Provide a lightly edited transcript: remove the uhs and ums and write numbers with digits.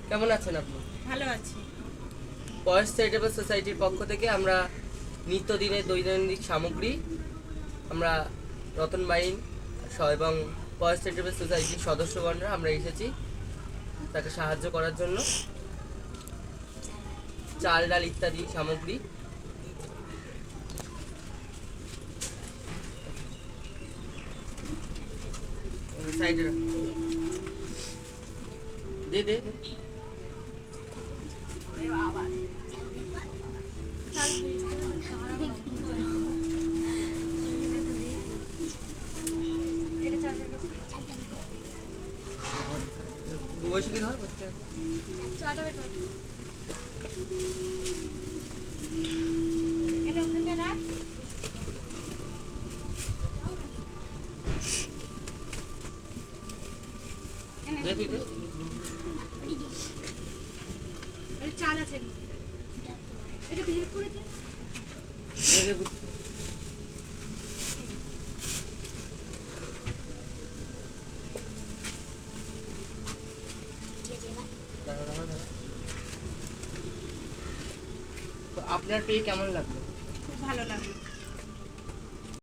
কেমন আছেন আপনি? ভালো আছি। পয়েস চ্যারিটেবল সোসাইটির পক্ষ থেকে আমরা নিত্যদিনের দৈনন্দিন সামগ্রী আমরা রতন বাইন এবং পয়েস চ্যারিটেবল সোসাইটির সদস্যগণরা আমরা এসেছি তাকে সাহায্য করার জন্য। চাল ডাল ইত্যাদি সামগ্রী সাইডে দে দে বসে কি ধর বাচ্চা দে তুই দে চাল আছে, এটা বের করে দে। দে দে তো আপনার পেয়ে কেমন লাগলো? খুব ভালো লাগলো।